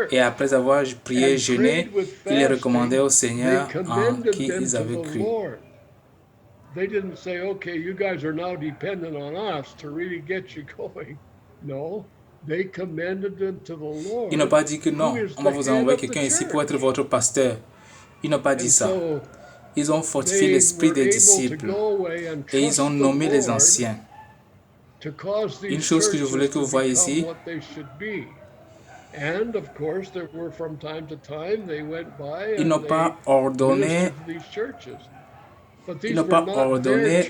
Et après avoir prié et jeûné, ils les recommandaient au Seigneur en qui ils avaient cru. They didn't say, okay, you guys are now dependent on us to really get you going. No. Ils n'ont pas dit que non, on va vous envoyer quelqu'un ici pour être votre pasteur. Ils n'ont pas dit ça. Ils ont fortifié l'esprit des disciples et ils ont nommé les anciens. Une chose que je voulais que vous voyez ici, ils n'ont pas ordonné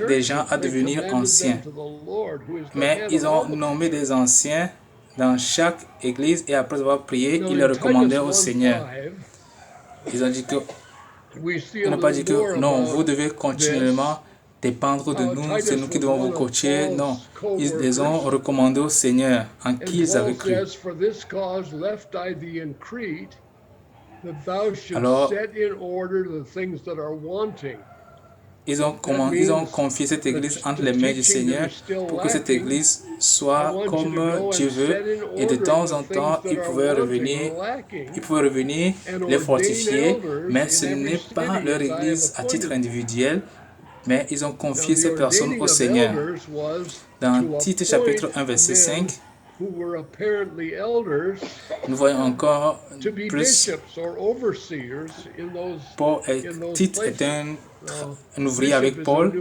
des gens à devenir anciens, mais ils ont nommé des anciens dans chaque église et après avoir prié, ils les recommandaient au Seigneur. Ils ont dit que, ils n'ont pas dit que non, vous devez continuellement dépendre de nous, c'est nous qui devons vous coacher. Non, ils les ont recommandés au Seigneur en qui ils avaient cru. Alors, ils ont confié cette église entre les mains du Seigneur pour que cette église soit comme Dieu veut. Et de temps en temps, ils pouvaient revenir les fortifier, mais ce n'est pas leur église à titre individuel, mais ils ont confié ces personnes au Seigneur. Dans Tite chapitre 1, verset 5, nous voyons encore plus. Tite est un ouvrier avec Paul,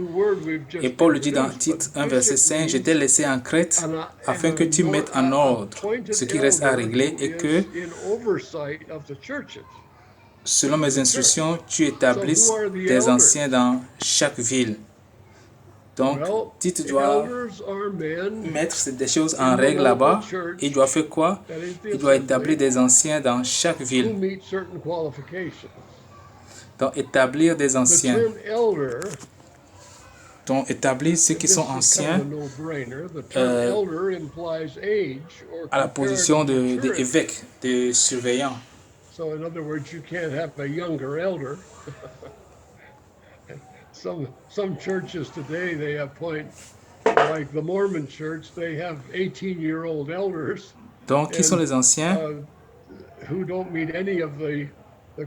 et Paul le dit dans Tite 1, verset 5, « Je t'ai laissé en Crète afin que tu mettes en ordre ce qui reste à régler et que, selon mes instructions, tu établisses des anciens dans chaque ville. » Donc, Tite doit mettre des choses en règle là-bas. Il doit faire quoi? Il doit établir des anciens dans chaque ville. Donc, établir des anciens. Donc, établir ceux qui sont anciens à la position d'évêque, de surveillant. Some churches today, they appoint, like the Mormon church, they have 18-year-old elders. Donc, qui sont les anciens? Who don't meet any of the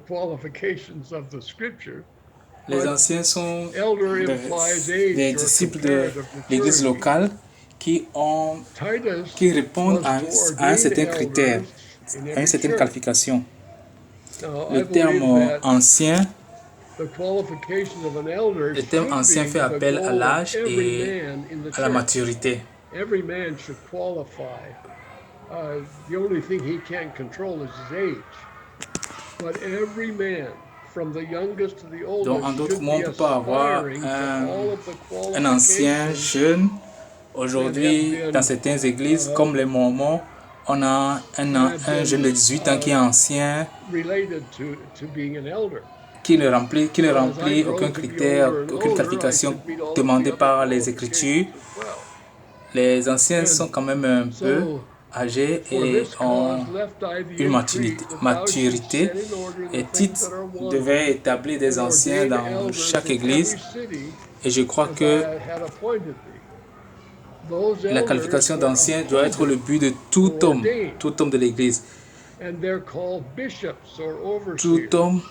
qualifications of the scripture. Les anciens sont des disciples de l'église locale qui répondent à un certain critère, à une certaine qualification. Le terme ancien fait appel à l'âge et à la maturité. Every man should qualify. The only thing he can't control is his age. But every man, from the youngest to the oldest, donc, en d'autres mots, on ne peut pas avoir un ancien jeune. Aujourd'hui, dans certaines églises, comme les Mormons, on a un jeune de 18 ans qui est ancien, qui ne remplit aucun critère, aucune qualification demandée par les Écritures. Les anciens sont quand même un peu âgés et ont une maturité. Et Tite devait établir des anciens dans chaque église. Et je crois que la qualification d'ancien doit être le but de tout homme de l'église. Tout homme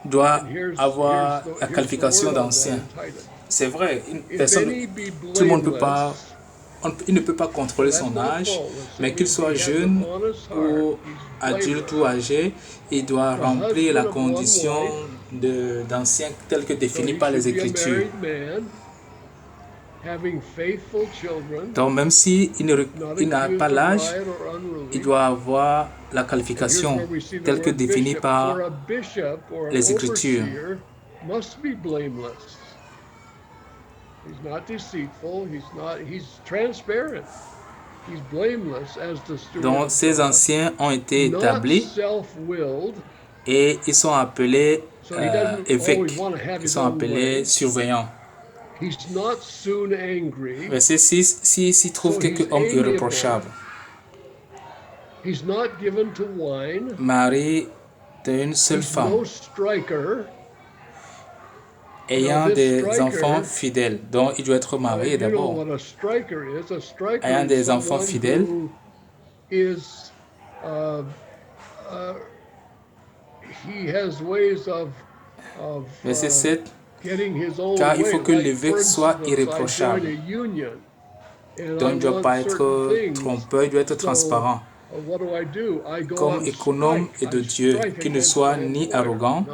doit avoir la qualification d'ancien. C'est vrai, tout le monde ne peut pas contrôler son âge, mais qu'il soit jeune ou adulte ou âgé, il doit remplir la condition d'ancien telle que définie par les Écritures. Donc même s'il n'a pas l'âge, il doit avoir la qualification telle que définie par les Écritures. He's not deceitful, he's transparent. He's blameless as the steward. Donc ces anciens ont été établis et ils sont appelés évêques, ils sont appelés surveillants. Verset 6, s'il trouve quelque homme irréprochable, mari d'une seule femme, ayant des enfants fidèles, dont il doit être marié d'abord. Ayant des enfants fidèles, verset 7, car il faut que l'évêque soit irréprochable. Donc il ne doit pas être trompeur, il doit être transparent. Comme économe et de Dieu, qu'il ne soit ni arrogant.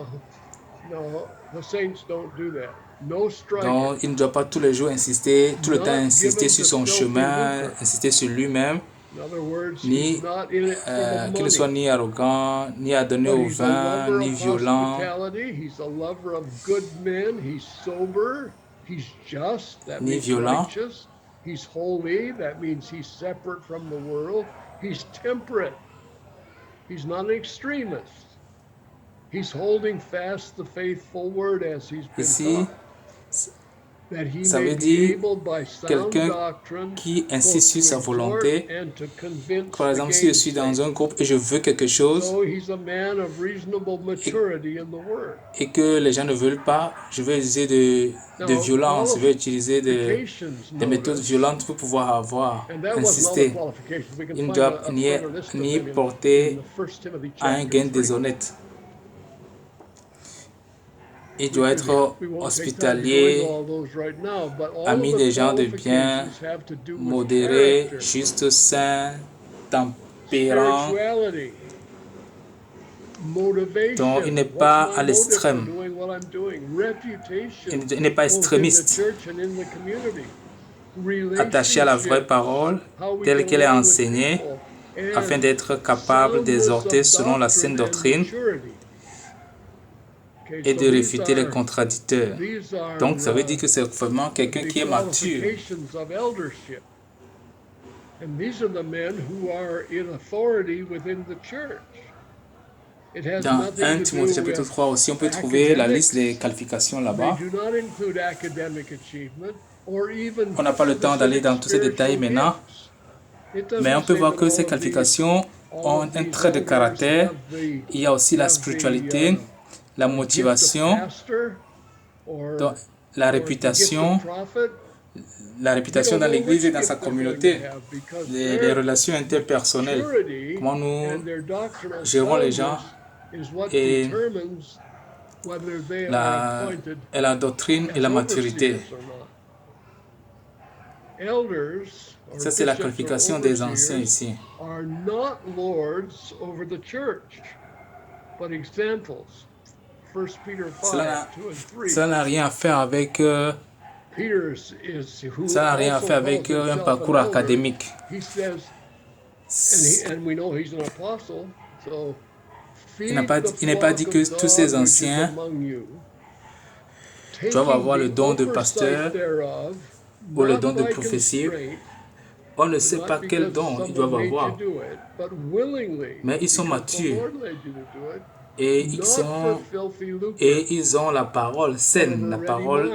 Donc, il ne doit pas tous les jours insister, tout le temps insister sur son chemin, insister sur lui-même, ni qu'il ne soit ni arrogant, ni à donner au vin, ni violent, ni violent. Ici, ça veut dire quelqu'un qui insiste sur sa volonté. Par exemple, si je suis dans un groupe et je veux quelque chose et que les gens ne veulent pas, je vais utiliser de violence, je vais utiliser des méthodes violentes pour pouvoir insister. Il ne doit ni porter à un gain déshonnête. Il doit être hospitalier, ami des gens de bien, modéré, juste, saint, tempérant. Donc, il n'est pas à l'extrême. Il n'est pas extrémiste. Attaché à la vraie parole, telle qu'elle est enseignée, afin d'être capable d'exhorter selon la saine doctrine et de réfuter les contradicteurs. Donc, ça veut dire que c'est vraiment quelqu'un qui est mature. Dans 1 Timothée chapitre 3 aussi, on peut trouver la liste des qualifications là-bas. On n'a pas le temps d'aller dans tous ces détails maintenant, mais on peut voir que ces qualifications ont un trait de caractère. Il y a aussi la spiritualité, la motivation, Donc, la réputation dans l'Église et dans sa communauté, les relations interpersonnelles, comment nous gérons les gens et la doctrine et la maturité. Ça, c'est la qualification des anciens ici. Cela n'a rien à faire avec un parcours académique. Il n'est pas dit que tous ces anciens doivent avoir le don de pasteur ou le don de prophétie. On ne sait pas quel don ils doivent avoir, mais ils sont matures et ils ont la parole saine, la parole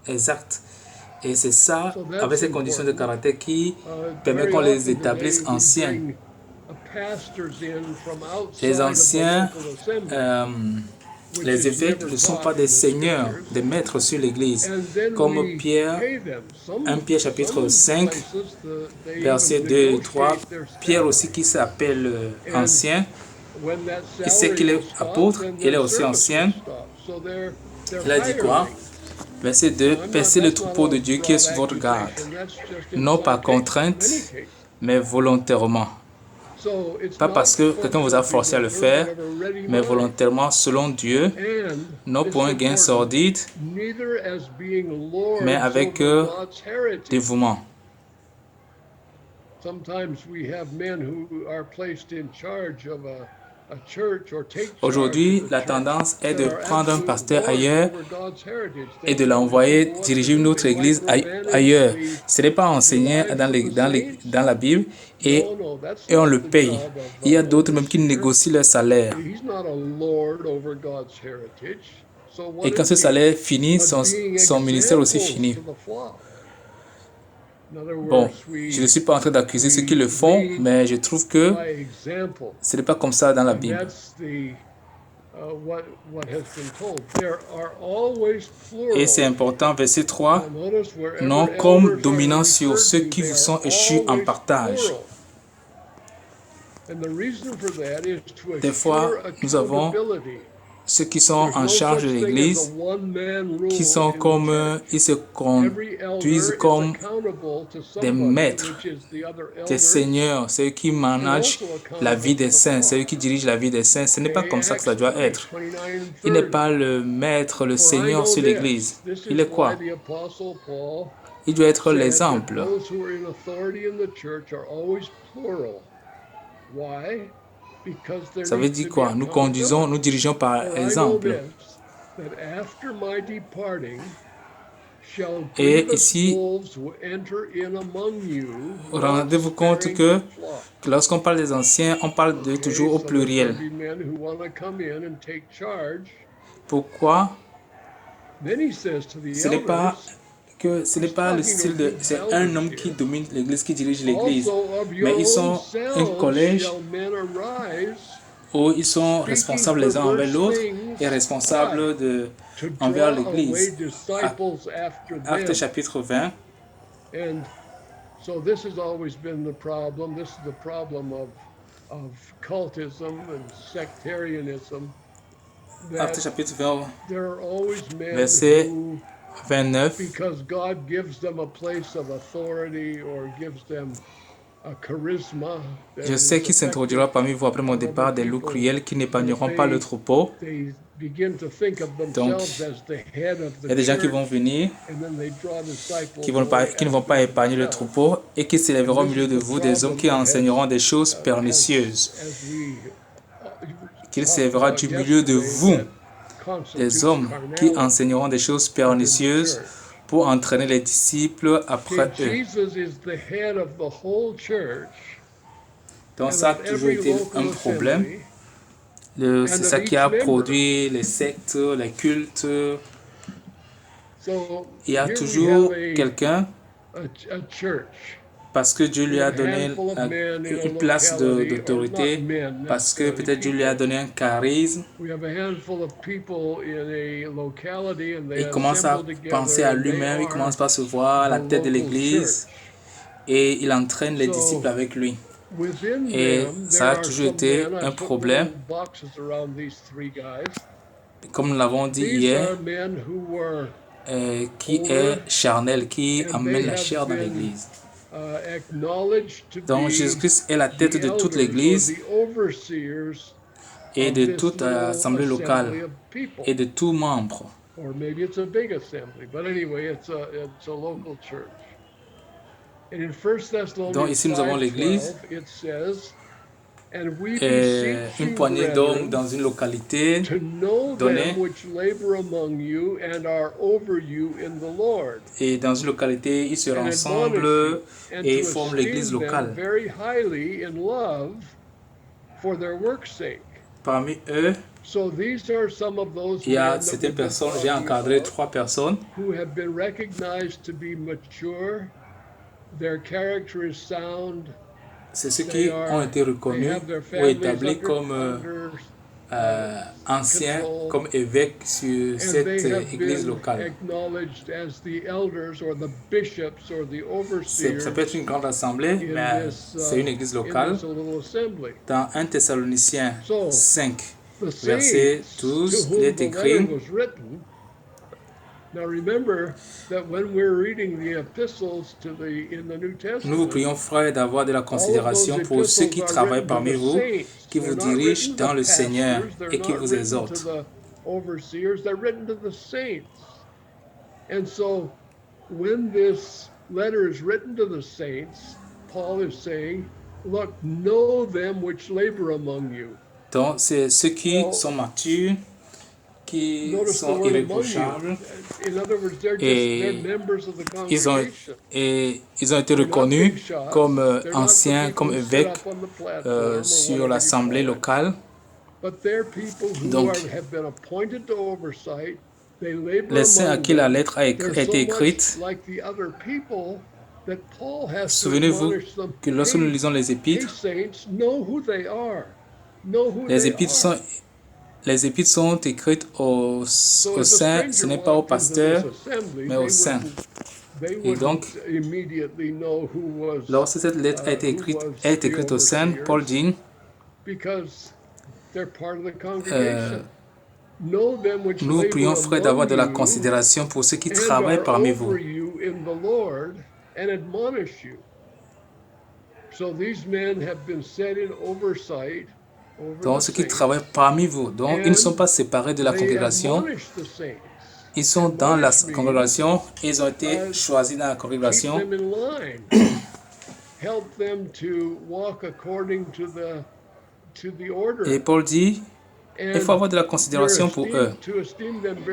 exacte. Et c'est ça, avec ces conditions de caractère, qui permet qu'on les établisse anciens. Les anciens, les évêques ne sont pas des seigneurs, des maîtres sur l'Église. Comme Pierre, 1 Pierre chapitre 5, versets 2 et 3, Pierre aussi qui s'appelle ancien, il sait qu'il est apôtre, il est aussi ancien. Il a dit quoi? Verset 2, percez le troupeau de Dieu qui est sous votre garde, non par contrainte, mais volontairement. Pas parce que quelqu'un vous a forcé à le faire, mais volontairement selon Dieu, non pour un gain sordide, mais avec dévouement. Aujourd'hui, la tendance est de prendre un pasteur ailleurs et de l'envoyer diriger une autre église ailleurs. Ce n'est pas enseigné dans la Bible et on le paye. Il y a d'autres même qui négocient leur salaire. Et quand ce salaire finit, son ministère aussi finit. Bon, je ne suis pas en train d'accuser ceux qui le font, mais je trouve que ce n'est pas comme ça dans la Bible. Et c'est important, verset 3, non comme dominant sur ceux qui vous sont échus en partage. Des fois, nous avons ceux qui sont en charge de l'Église, qui sont comme, ils se conduisent comme des maîtres, des seigneurs, ceux qui managent la vie des saints, ceux qui dirigent la vie des saints. Ce n'est pas comme ça que ça doit être. Il n'est pas le maître, le seigneur sur l'Église. Il est quoi? Il doit être l'exemple. Ça veut dire quoi? Nous dirigeons par exemple. Et ici, rendez-vous compte que lorsqu'on parle des anciens, on parle toujours au pluriel. Pourquoi? Ce n'est pas le style de... C'est un homme qui domine l'Église, qui dirige l'Église. Mais ils sont un collège où ils sont responsables les uns envers l'autre et responsables envers l'Église. Acte chapitre 20. Acte chapitre 20, verset 29. Je sais qu'il s'introduira parmi vous après mon départ des loups cruels qui n'épargneront pas le troupeau. Donc, il y a des gens qui vont venir, qui ne vont pas épargner le troupeau et qui s'élèveront au milieu de vous des hommes qui enseigneront des choses pernicieuses. Qu'il s'élèvera du milieu de vous des hommes qui enseigneront des choses pernicieuses pour entraîner les disciples après eux. Donc ça a toujours été un problème. C'est ça qui a produit les sectes, les cultes. Il y a toujours quelqu'un, parce que Dieu lui a donné une place d'autorité, parce que peut-être Dieu lui a donné un charisme. Et il commence à penser à lui-même, il commence par se voir à la tête de l'église et il entraîne les disciples avec lui. Et ça a toujours été un problème. Comme nous l'avons dit hier, qui est charnel, qui amène la chair dans l'église. Donc Jésus-Christ est la tête de toute l'église et de toute assemblée locale et de tout membre. Donc ici nous avons l'église et une poignée d'hommes dans une localité donnée. Et dans une localité, ils se rassemblent et forment l'église locale. Parmi eux, il y a certaines personnes, j'ai encadré 3 personnes c'est ceux qui ont été reconnus ou établis comme anciens, comme évêques sur cette église locale. Ça peut être une grande assemblée, mais c'est une église locale. Dans 1 Thessaloniciens 5, verset 12, il est écrit: nous vous prions, frères, d'avoir de la considération pour ceux qui travaillent parmi vous, qui vous dirigent dans le Seigneur et qui vous exhortent. Donc, c'est ceux qui sont matures, qui sont irréprochables et ils ont été reconnus comme anciens, comme évêques sur l'assemblée locale. Donc, les saints à qui la lettre a été écrite, souvenez-vous que lorsque nous lisons les épîtres, les épîtres sont écrites aux saints, ce n'est pas aux pasteurs, mais aux saints. Et donc, lorsque cette lettre est écrite aux saints, Paul dit, nous prions, frères, d'avoir de la considération pour ceux qui travaillent parmi vous. Donc, ceux qui travaillent parmi vous, donc ils ne sont pas séparés de la congrégation, ils sont dans la congrégation, ils ont été choisis dans la congrégation. Et Paul dit, il faut avoir de la considération pour eux.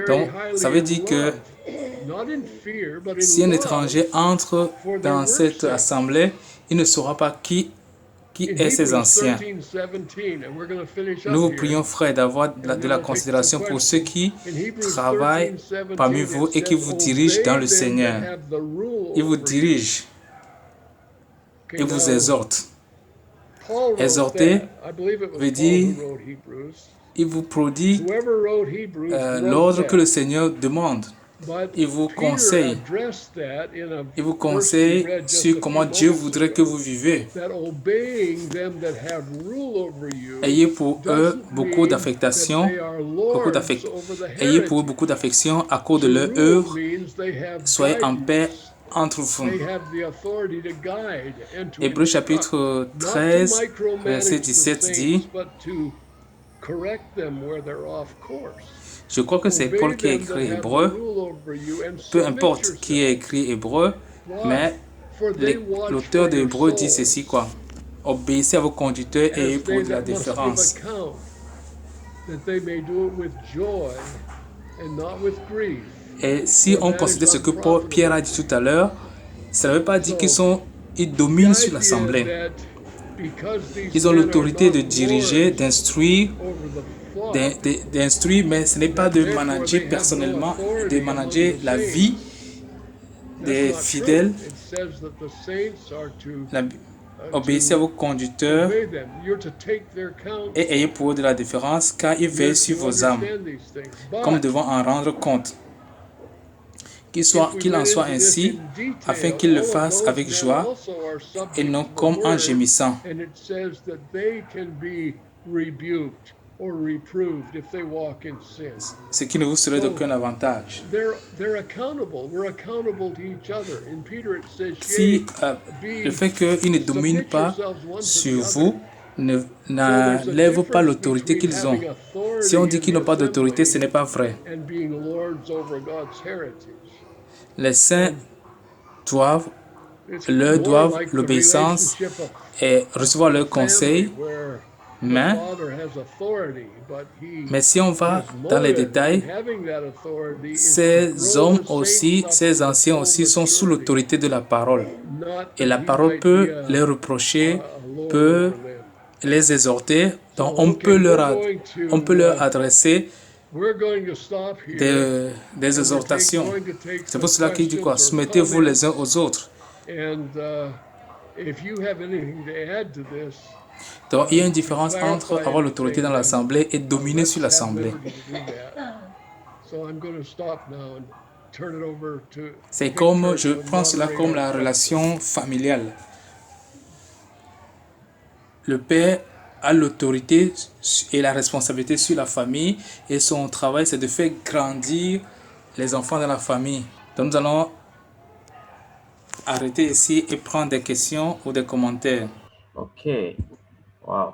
Donc, ça veut dire que si un étranger entre dans cette assemblée, il ne saura pas qui est ces anciens. Nous vous prions, frères, d'avoir de la considération pour ceux qui travaillent parmi vous et qui vous dirigent dans le Seigneur. Ils vous dirigent. Ils vous exhortent. Exhorter veut dire, il vous prodigue l'ordre que le Seigneur demande. Il vous conseille. Il vous conseille sur comment Dieu voudrait que vous vivez. Ayez pour eux beaucoup d'affection. Ayez pour eux beaucoup d'affection à cause de leur œuvre. Soyez en paix entre vous. Hébreux chapitre 13, verset 17 dit, je crois que c'est Paul qui a écrit Hébreux. Peu importe qui a écrit Hébreux, mais l'auteur de Hébreux dit ceci, quoi. Obéissez à vos conducteurs et ayez pour de la déférence. Et si on considère ce que Pierre a dit tout à l'heure, ça ne veut pas dire qu'ils dominent sur l'assemblée. Ils ont l'autorité de diriger, d'instruire, mais ce n'est pas de manager personnellement, de manager la vie des fidèles, obéissez à vos conducteurs et ayez pour eux de la différence, car ils veillent sur vos âmes, comme devant en rendre compte. Qu'il en soit ainsi, afin qu'ils le fassent avec joie et non comme en gémissant. Ce qui ne vous serait d'aucun avantage. Si le fait qu'ils ne dominent pas sur vous n'enlève pas l'autorité qu'ils ont. Si on dit qu'ils n'ont pas d'autorité, ce n'est pas vrai. Les saints doivent l'obéissance et recevoir leurs conseils. Mais si on va dans les détails, ces hommes aussi, ces anciens aussi sont sous l'autorité de la parole. Et la parole peut les reprocher, peut les exhorter. Donc on peut leur adresser des exhortations. C'est pour cela qu'il dit quoi? Soumettez-vous les uns aux autres. Donc, il y a une différence entre avoir l'autorité dans l'Assemblée et dominer sur l'Assemblée. C'est comme, je prends cela comme la relation familiale. Le père a l'autorité et la responsabilité sur la famille et son travail, c'est de faire grandir les enfants de la famille. Donc, nous allons arrêter ici et prendre des questions ou des commentaires. Ok. Wow.